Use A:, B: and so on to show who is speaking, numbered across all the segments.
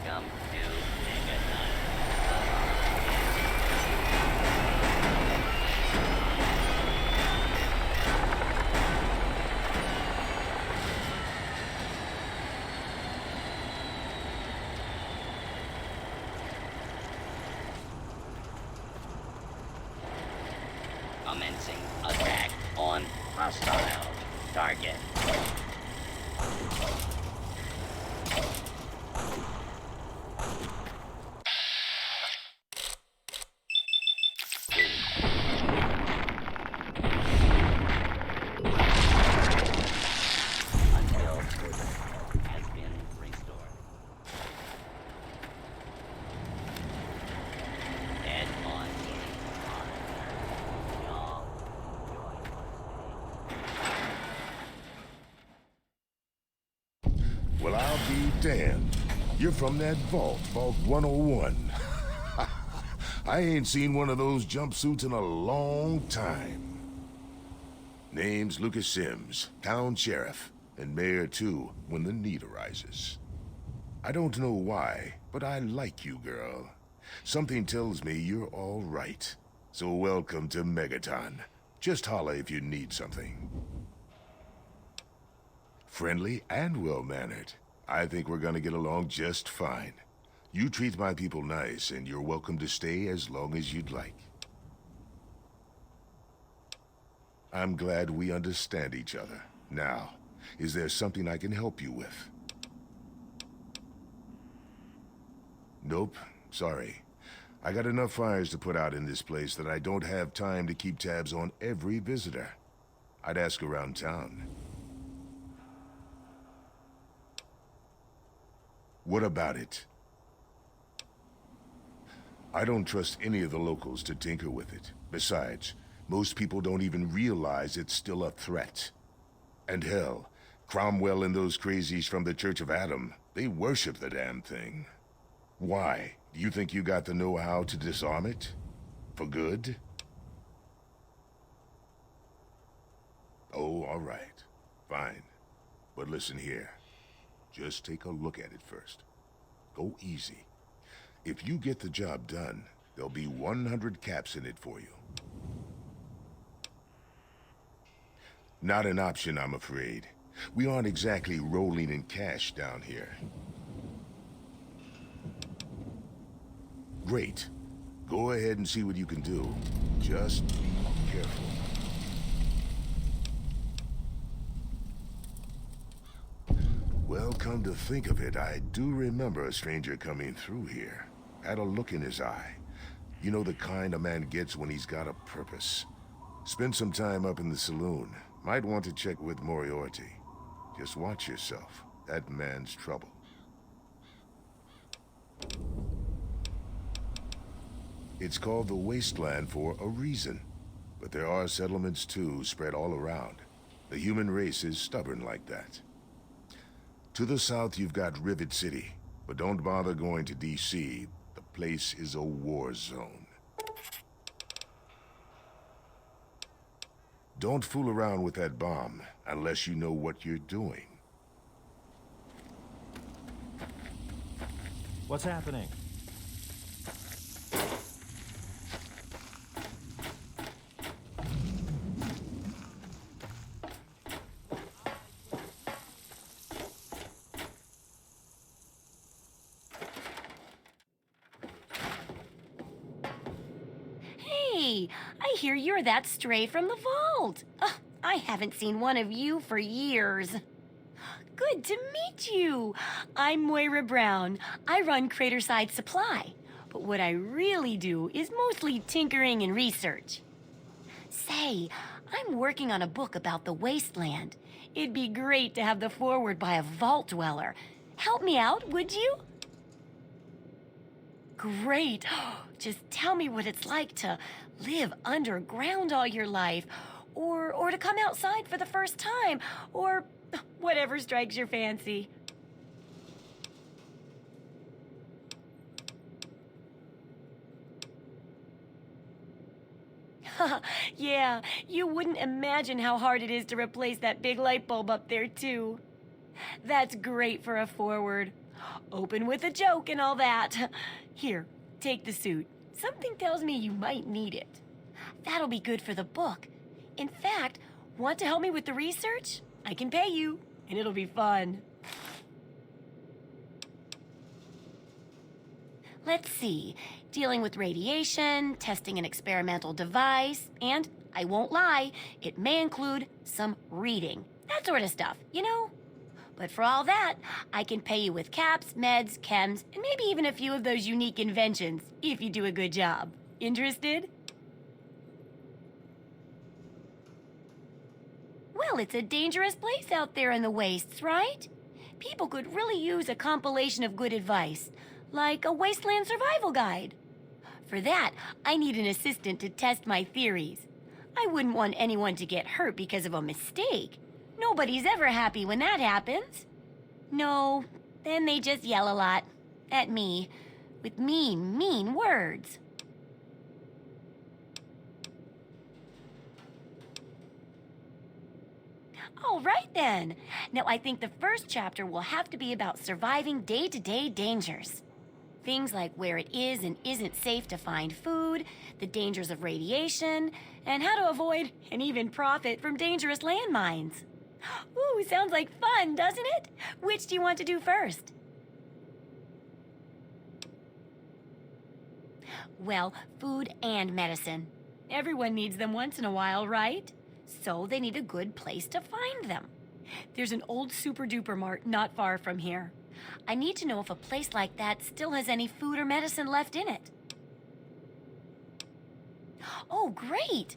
A: Welcome to Megaton. Commencing attack on hostile target. Until order has been restored. Head on
B: Well, I'll be damned. You're from that vault, Vault 101. I ain't seen one of those jumpsuits in a long time. Name's Lucas Sims, town sheriff, and mayor too, when the need arises. I don't know why, but I like you, girl. Something tells me you're all right. So welcome to Megaton. Just holla if you need something. Friendly and well-mannered. I think we're gonna get along just fine. You treat my people nice, and you're welcome to stay as long as you'd like. I'm glad we understand each other. Now, is there something I can help you with? Nope, sorry. I got enough fires to put out in this place that I don't have time to keep tabs on every visitor. I'd ask around town. What about it? I don't trust any of the locals to tinker with it. Besides, most people don't even realize it's still a threat. And hell, Cromwell and those crazies from the Church of Anim, they worship the damn thing. Why? Do you think you got the know-how to disarm it? For good? Oh, all right. Fine. But listen here. Just take a look at it first. Go easy. If you get the job done, there'll be 100 caps in it for you. Not an option, I'm afraid. We aren't exactly rolling in cash down here. Great. Go ahead and see what you can do. Just be careful. Well, come to think of it, I do remember a stranger coming through here. Had a look in his eye. You know, the kind a man gets when he's got a purpose. Spent some time up in the saloon. Might want to check with Moriarty. Just watch yourself. That man's trouble. It's called the Wasteland for a reason. But there are settlements too, spread all around. The human race is stubborn like that. To the south, you've got Rivet City, but don't bother going to DC. The place is a war zone. Don't fool around with that bomb, unless you know what you're doing.
C: What's happening?
D: Hey, I hear you're that stray from the vault. I haven't seen one of you for years. Good to meet you. I'm Moira Brown. I run Craterside Supply, but what I really do is mostly tinkering and research. Say, I'm working on a book about the Wasteland. It'd be great to have the foreword by a vault dweller. Help me out, would you? Great. Just tell me what it's like to live underground all your life, or to come outside for the first time, or whatever strikes your fancy. Yeah, you wouldn't imagine how hard it is to replace that big light bulb up there, too. That's great for a forward. Open with a joke and all that. Here, take the suit. Something tells me you might need it. That'll be good for the book. In fact, want to help me with the research? I can pay you, and it'll be fun. Let's see. Dealing with radiation, testing an experimental device, and, I won't lie, it may include some reading. That sort of stuff, you know? But for all that, I can pay you with caps, meds, chems, and maybe even a few of those unique inventions, if you do a good job. Interested? Well, it's a dangerous place out there in the wastes, right? People could really use a compilation of good advice, like a Wasteland survival guide. For that, I need an assistant to test my theories. I wouldn't want anyone to get hurt because of a mistake. Nobody's ever happy when that happens. No, then they just yell a lot. At me. With mean, mean words. All right then. Now I think the first chapter will have to be about surviving day-to-day dangers. Things like where it is and isn't safe to find food, the dangers of radiation, and how to avoid and even profit from dangerous landmines. Ooh, sounds like fun, doesn't it? Which do you want to do first? Well, food and medicine. Everyone needs them once in a while, right? So they need a good place to find them. There's an old super-duper mart not far from here. I need to know if a place like that still has any food or medicine left in it. Oh, great!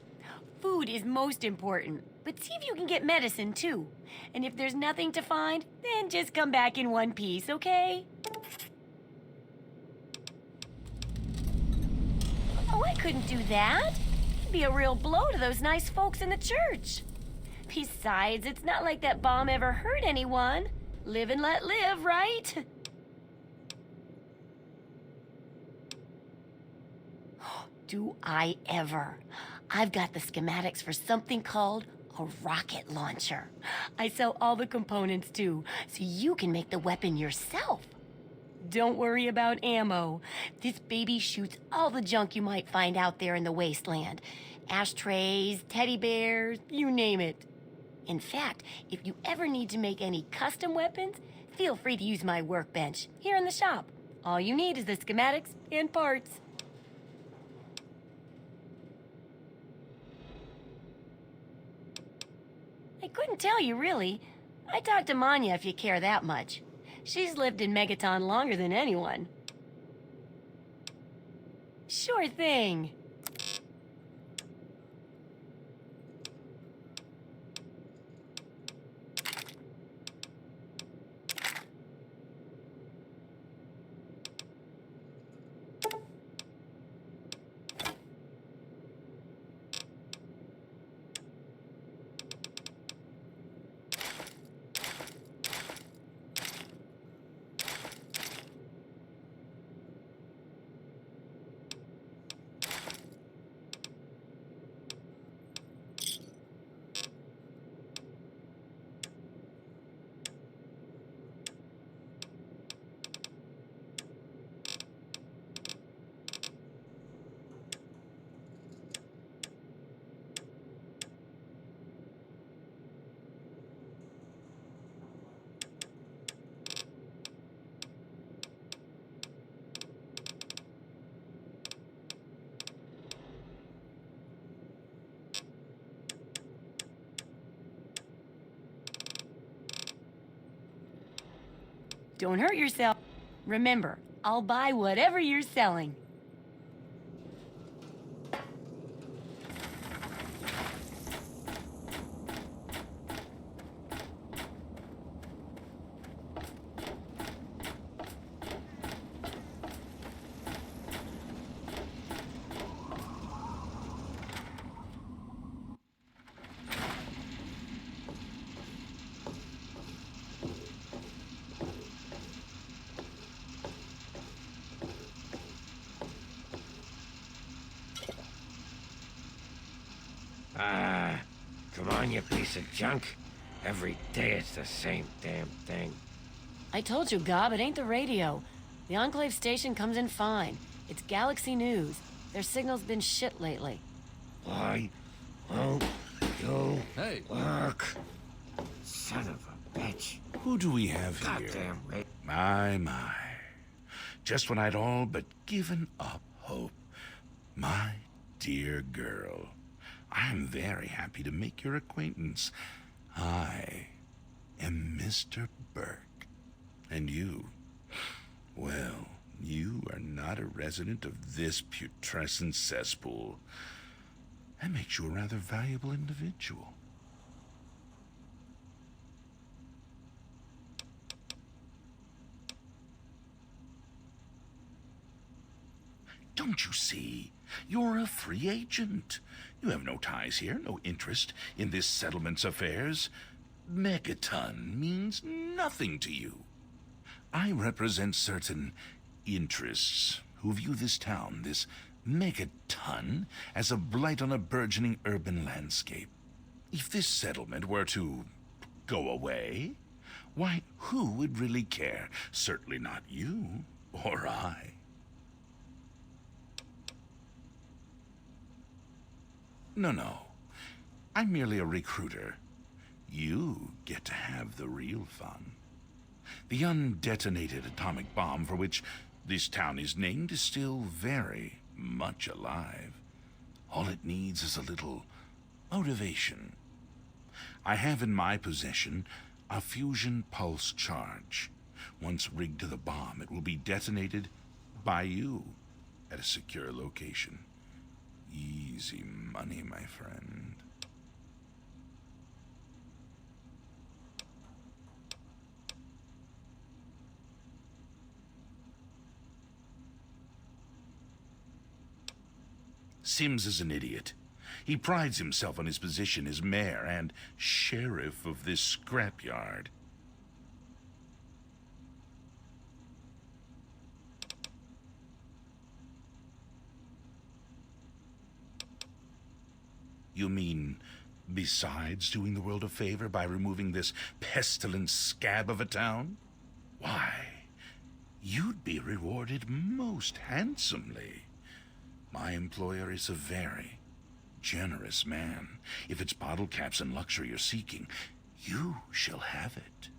D: Food is most important, but see if you can get medicine too. And if there's nothing to find, then just come back in one piece, okay? Oh, I couldn't do that. It'd be a real blow to those nice folks in the church. Besides, it's not like that bomb ever hurt anyone. Live and let live, right? Do I ever. I've got the schematics for something called a rocket launcher. I sell all the components too, so you can make the weapon yourself. Don't worry about ammo. This baby shoots all the junk you might find out there in the wasteland. Ashtrays, teddy bears, you name it. In fact, if you ever need to make any custom weapons, feel free to use my workbench here in the shop. All you need is the schematics and parts. I couldn't tell you, really. I talked to Manya if you care that much. She's lived in Megaton longer than anyone. Sure thing. Don't hurt yourself. Remember, I'll buy whatever you're selling.
C: Come on, you piece of junk. Every day it's the same damn thing.
D: I told you, Gob, it ain't the radio. The Enclave station comes in fine. It's Galaxy News. Their signal's been shit lately.
C: Why won't you
E: Hey.
C: work? Son of a bitch.
B: Who do we have here?
C: Goddamn right.
B: My. Just when I'd all but given up hope. My dear girl, I'm very happy to make your acquaintance. I am Mr. Burke. And you, well, you are not a resident of this putrescent cesspool. That makes you a rather valuable individual. Don't you see? You're a free agent. You have no ties here, no interest in this settlement's affairs. Megaton means nothing to you. I represent certain interests who view this town, this megaton, as a blight on a burgeoning urban landscape. If this settlement were to go away, why, who would really care? Certainly not you or I. No. I'm merely a recruiter. You get to have the real fun. The undetonated atomic bomb for which this town is named is still very much alive. All it needs is a little motivation. I have in my possession a fusion pulse charge. Once rigged to the bomb, it will be detonated by you at a secure location. Easy money, my friend. Sims is an idiot. He prides himself on his position as mayor and sheriff of this scrapyard. You mean, besides doing the world a favor by removing this pestilent scab of a town? Why, you'd be rewarded most handsomely. My employer is a very generous man. If it's bottle caps and luxury you're seeking, you shall have it.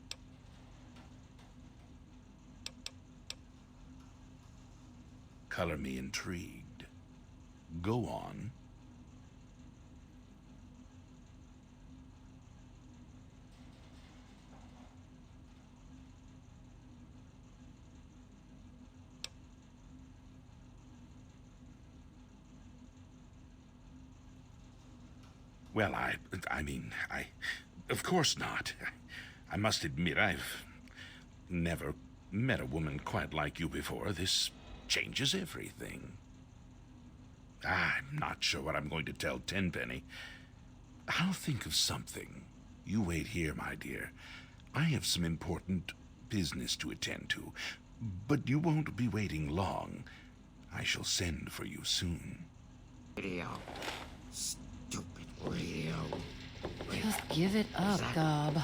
B: Color me intrigued. Go on. Well, of course not. I must admit, I've never met a woman quite like you before. This changes everything. I'm not sure what I'm going to tell Tenpenny. I'll think of something. You wait here, my dear. I have some important business to attend to, but you won't be waiting long. I shall send for you soon.
C: Radio. Stupid radio.
D: Just give it up, Gob.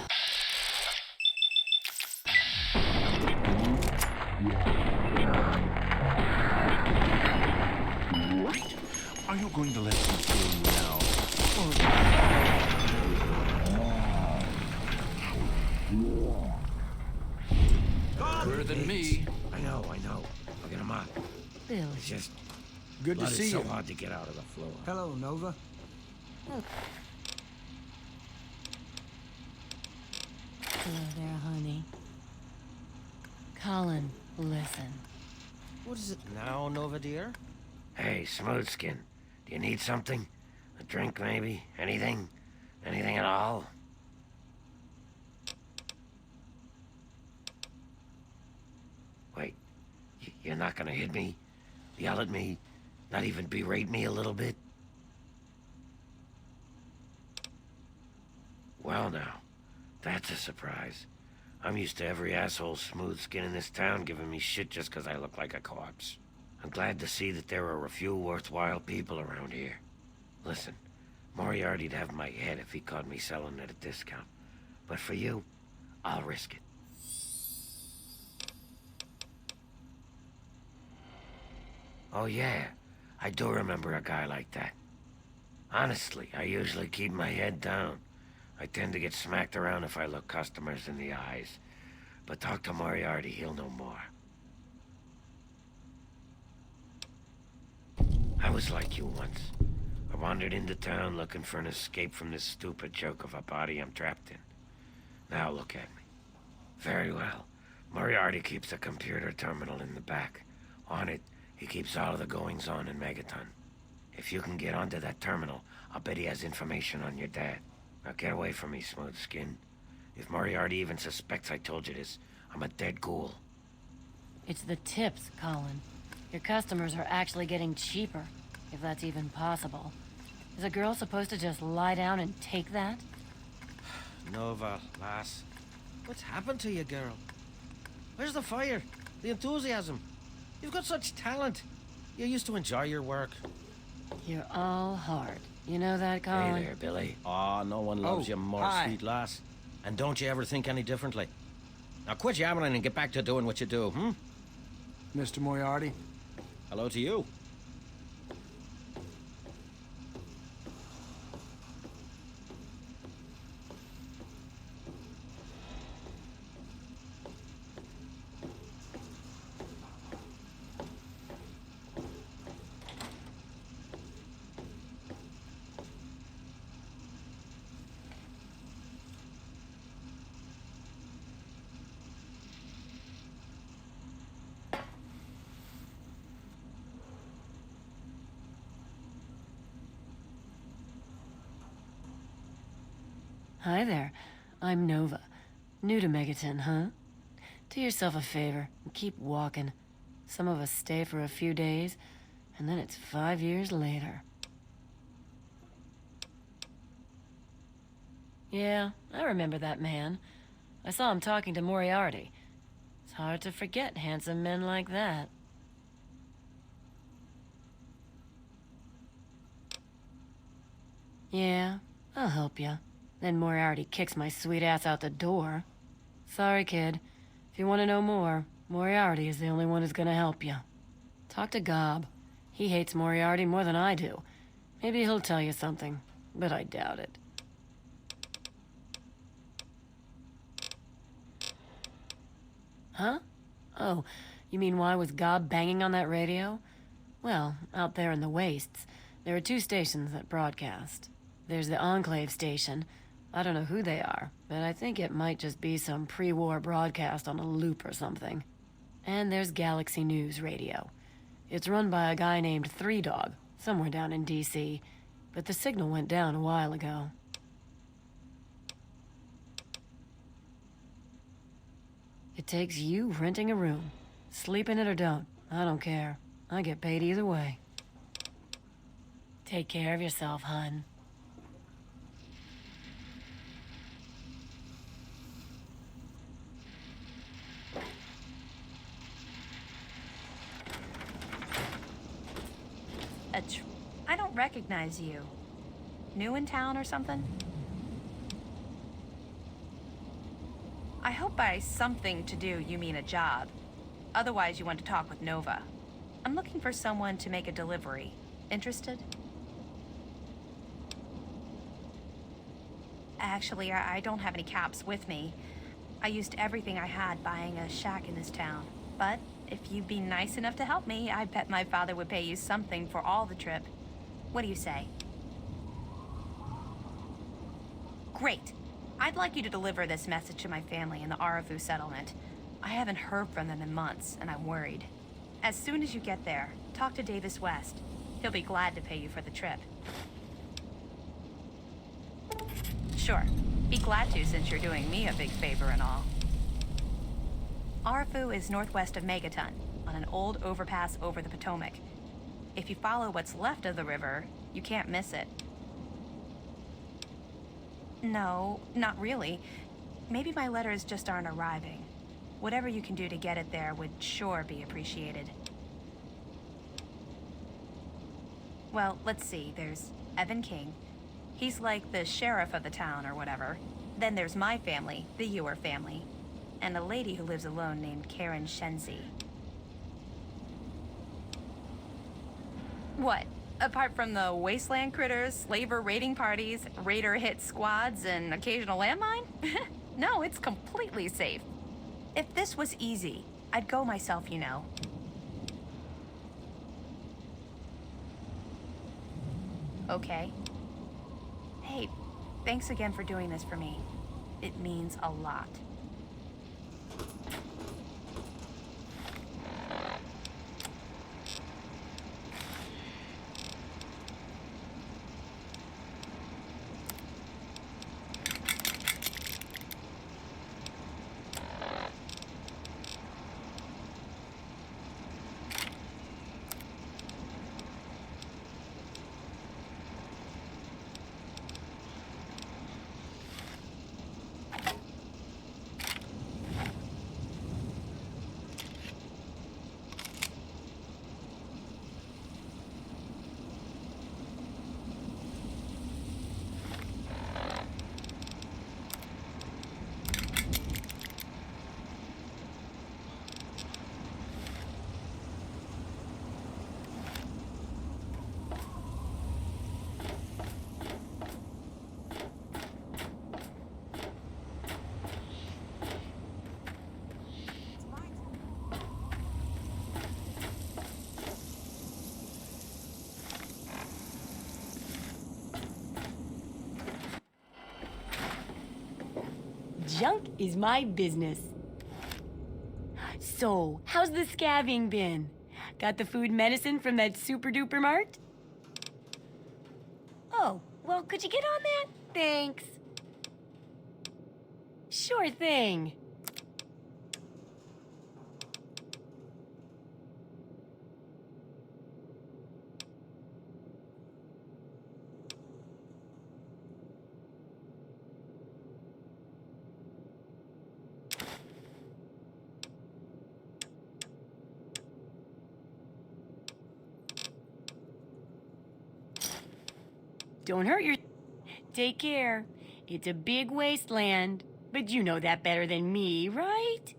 B: Are you going to let me kill you now?
E: Better than me.
C: I know. Look at him up.
D: Billy.
C: It's just
F: Good to
C: blood
F: see
C: is so
F: you.
C: hard to get out of the floor.
F: Hello, Nova.
D: Hello there, honey. Colin, listen.
G: What is it now, Nova dear?
C: Hey, Smoothskin. Do you need something? A drink, maybe? Anything? Anything at all? Wait. You're not gonna hit me? Yell at me? Not even berate me a little bit? Well now, that's a surprise. I'm used to every asshole smooth skin in this town giving me shit just 'cause I look like a corpse. I'm glad to see that there are a few worthwhile people around here. Listen, Moriarty'd have my head if he caught me selling at a discount. But for you, I'll risk it. Oh yeah, I do remember a guy like that. Honestly, I usually keep my head down. I tend to get smacked around if I look customers in the eyes. But talk to Moriarty, he'll know more. I was like you once. I wandered into town looking for an escape from this stupid joke of a body I'm trapped in. Now look at me. Very well. Moriarty keeps a computer terminal in the back. On it, he keeps all of the goings-on in Megaton. If you can get onto that terminal, I'll bet he has information on your dad. Now get away from me, smooth skin. If Moriarty even suspects I told you this, I'm a dead ghoul.
D: It's the tips, Colin. Your customers are actually getting cheaper, if that's even possible. Is a girl supposed to just lie down and take that?
G: Nova, lass. What's happened to you, girl? Where's the fire? The enthusiasm? You've got such talent. You used to enjoy your work.
D: You're all heart. You know that, Colin?
C: Hey there, Billy.
G: Oh, no one loves you more,
E: hi.
G: sweet lass. And don't you ever think any differently. Now quit yammering and get back to doing what you do, hmm?
E: Mr. Moriarty.
G: Hello to you.
D: Hi there. I'm Nova. New to Megaton, huh? Do yourself a favor and keep walking. Some of us stay for a few days, and then it's 5 years later. Yeah, I remember that man. I saw him talking to Moriarty. It's hard to forget handsome men like that. Yeah, I'll help you. Then Moriarty kicks my sweet ass out the door. Sorry, kid. If you want to know more, Moriarty is the only one who's gonna help you. Talk to Gob. He hates Moriarty more than I do. Maybe he'll tell you something, but I doubt it. Huh? Oh, you mean why was Gob banging on that radio? Well, out there in the wastes, there are 2 stations that broadcast. There's the Enclave station. I don't know who they are, but I think it might just be some pre-war broadcast on a loop or something. And there's Galaxy News Radio. It's run by a guy named Three Dog, somewhere down in DC, but the signal went down a while ago. It takes you renting a room. Sleep in it or don't, I don't care. I get paid either way. Take care of yourself, hun.
F: I don't recognize you. New in town or something? I hope by something to do you mean a job. Otherwise you want to talk with Nova. I'm looking for someone to make a delivery. Interested? Actually, I don't have any caps with me. I used everything I had buying a shack in this town. But if you'd be nice enough to help me, I bet my father would pay you something for all the trip. What do you say? Great. I'd like you to deliver this message to my family in the RFU settlement. I haven't heard from them in months, and I'm worried. As soon as you get there, talk to Davis West. He'll be glad to pay you for the trip. Sure. Be glad to, since you're doing me a big favor and all. RFU is northwest of Megaton, on an old overpass over the Potomac. If you follow what's left of the river, you can't miss it. No, not really. Maybe my letters just aren't arriving. Whatever you can do to get it there would sure be appreciated. Well, let's see. There's Evan King. He's like the sheriff of the town or whatever. Then there's my family, the Ewer family, and a lady who lives alone named Karen Shenzi. What? Apart from the Wasteland critters, slaver raiding parties, raider hit squads, and occasional landmine? No, it's completely safe. If this was easy, I'd go myself, you know. Okay. Hey, thanks again for doing this for me. It means a lot.
D: Junk is my business. So, how's the scabbing been? Got the food medicine from that super duper mart? Oh, well, could you get on that? Thanks. Sure thing. Don't hurt your... Take care. It's a big wasteland, but you know that better than me, right?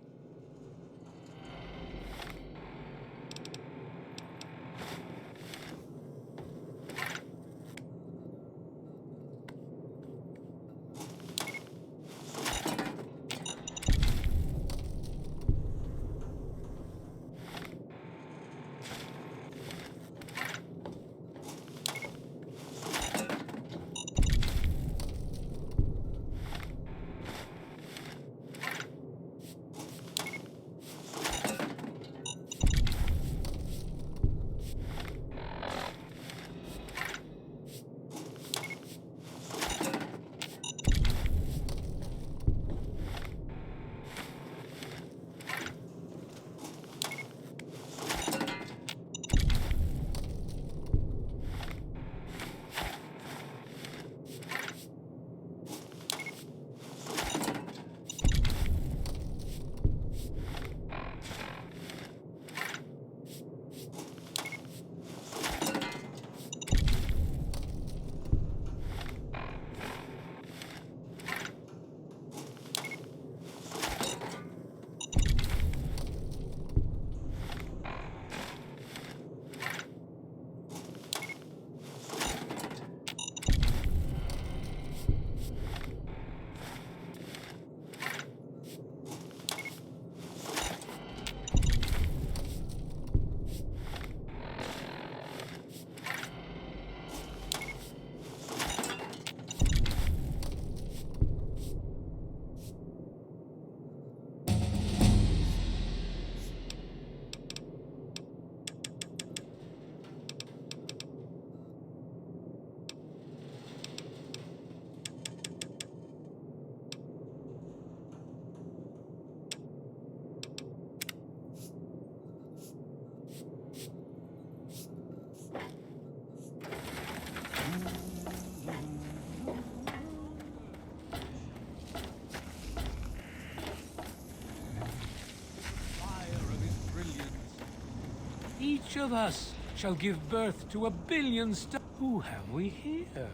H: Each of us shall give birth to 1 billion stars. Who have we here?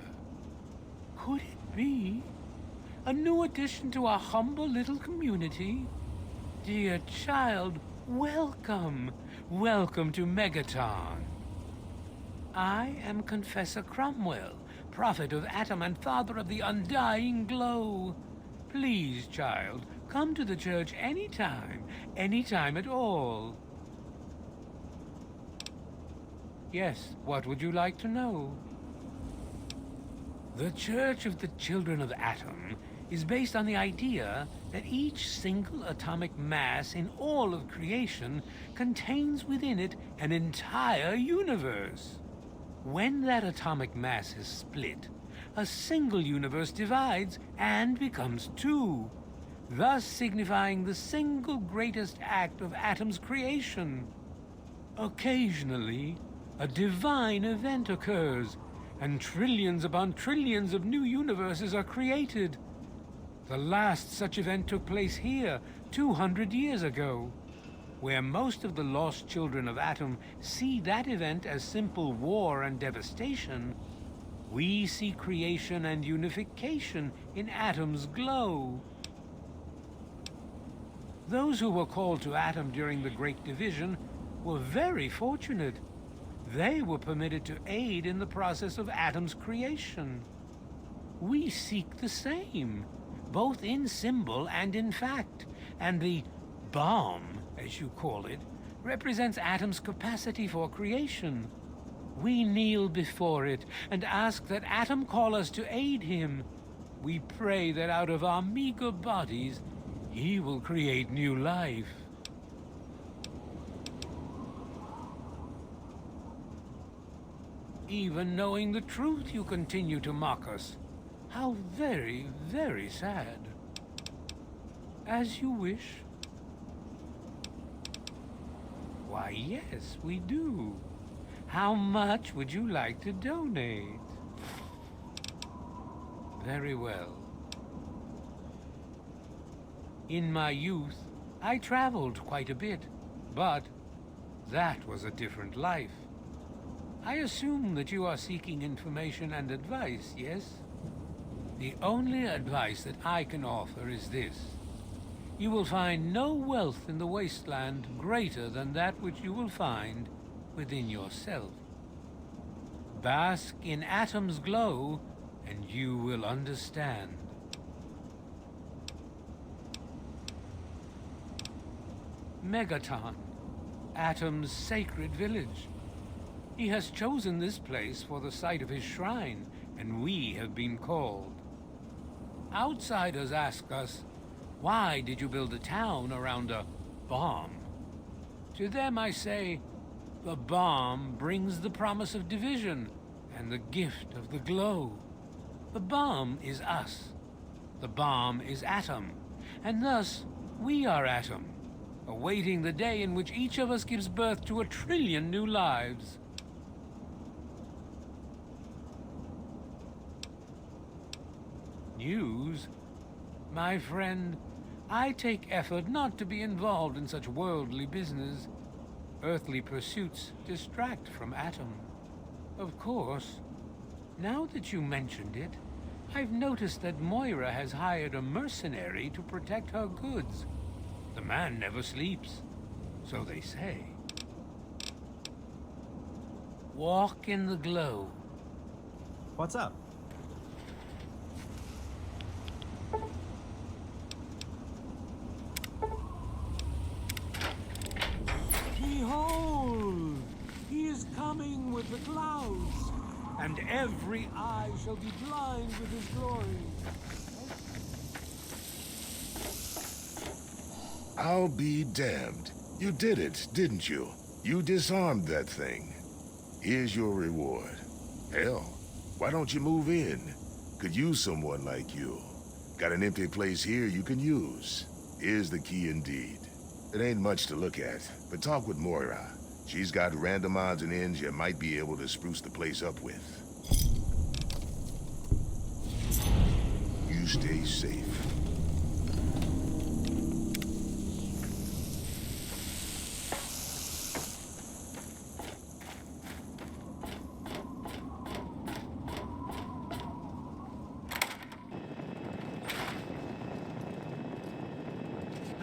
H: Could it be a new addition to our humble little community? Dear child, welcome. Welcome to Megaton. I am Confessor Cromwell, prophet of Atom and father of the undying glow. Please, child, come to the church anytime at all. Yes, what would you like to know? The Church of the Children of Atom is based on the idea that each single atomic mass in all of creation contains within it an entire universe. When that atomic mass is split, a single universe divides and becomes two, thus signifying the single greatest act of Atom's creation. Occasionally, a divine event occurs, and trillions upon trillions of new universes are created. The last such event took place here 200 years ago. Where most of the lost children of Atom see that event as simple war and devastation, we see creation and unification in Atom's glow. Those who were called to Atom during the Great Division were very fortunate. They were permitted to aid in the process of Atom's creation. We seek the same, both in symbol and in fact, and the bomb, as you call it, represents Atom's capacity for creation. We kneel before it and ask that Atom call us to aid him. We pray that out of our meager bodies, he will create new life. Even knowing the truth, you continue to mock us. How very, very sad. As you wish. Why, yes, we do. How much would you like to donate? Very well. In my youth, I traveled quite a bit, but that was a different life. I assume that you are seeking information and advice, yes? The only advice that I can offer is this. You will find no wealth in the Wasteland greater than that which you will find within yourself. Bask in Atom's glow, and you will understand. Megaton, Atom's sacred village. He has chosen this place for the site of his shrine, and we have been called. Outsiders ask us, why did you build a town around a bomb? To them I say, the bomb brings the promise of division and the gift of the glow. The bomb is us. The bomb is Atom, and thus we are Atom, awaiting the day in which each of us gives birth to 1 trillion new lives. News? My friend, I take effort not to be involved in such worldly business. Earthly pursuits distract from Atom. Of course, now that you mentioned it, I've noticed that Moira has hired a mercenary to protect her goods. The man never sleeps, so they say. Walk in the glow.
I: What's up?
H: Behold! He is coming with the clouds, and every eye shall be blind with his glory.
B: I'll be damned. You did it, didn't you? You disarmed that thing. Here's your reward. Hell, why don't you move in? Could use someone like you. Got an empty place here you can use. Here's the key indeed. It ain't much to look at, but talk with Moira. She's got random odds and ends you might be able to spruce the place up with. You stay safe.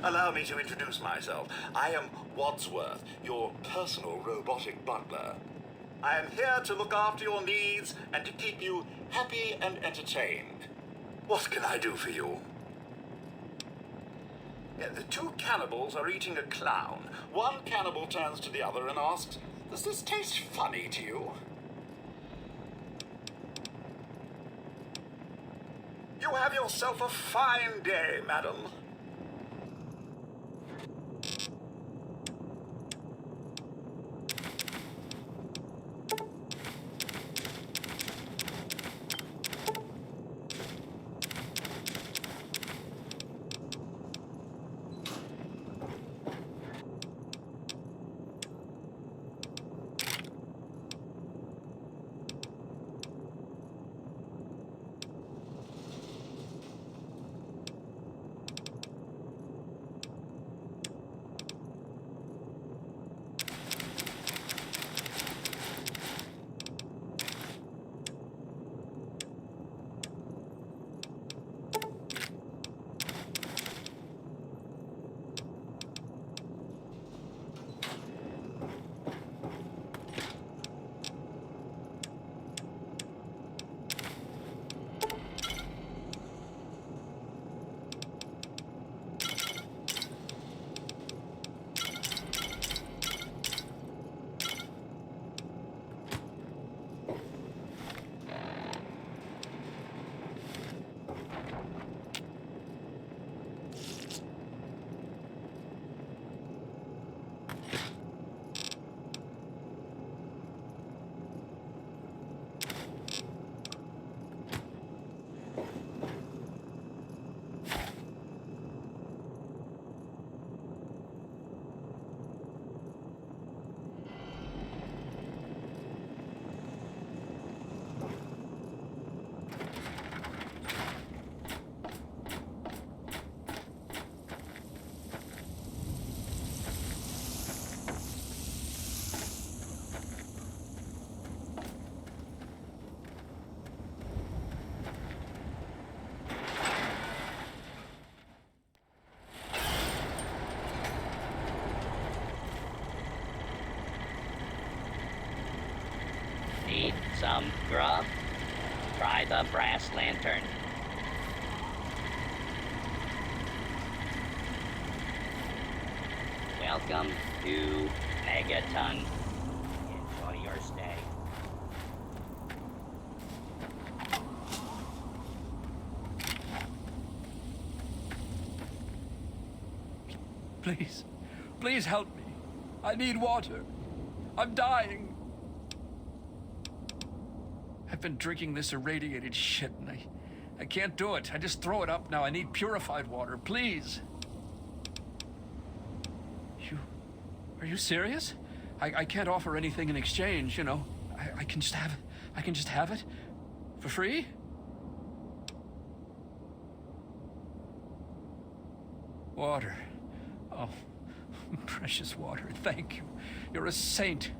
J: Allow me to introduce myself. I am Wadsworth, your personal robotic butler. I am here to look after your needs and to keep you happy and entertained. What can I do for you? The two cannibals are eating a clown. One cannibal turns to the other and asks, "Does this taste funny to you?" You have yourself a fine day, madam.
A: Need some grub? Try the brass lantern. Welcome to Megaton. Enjoy your stay.
H: Please, please help me. I need water. I'm dying. I've been drinking this irradiated shit and I can't do it. I just throw it up now. I need purified water, please. Are you serious? I can't offer anything in exchange, you know. I can just have it. I can just have it? For free? Water. Oh, precious water. Thank you. You're a saint.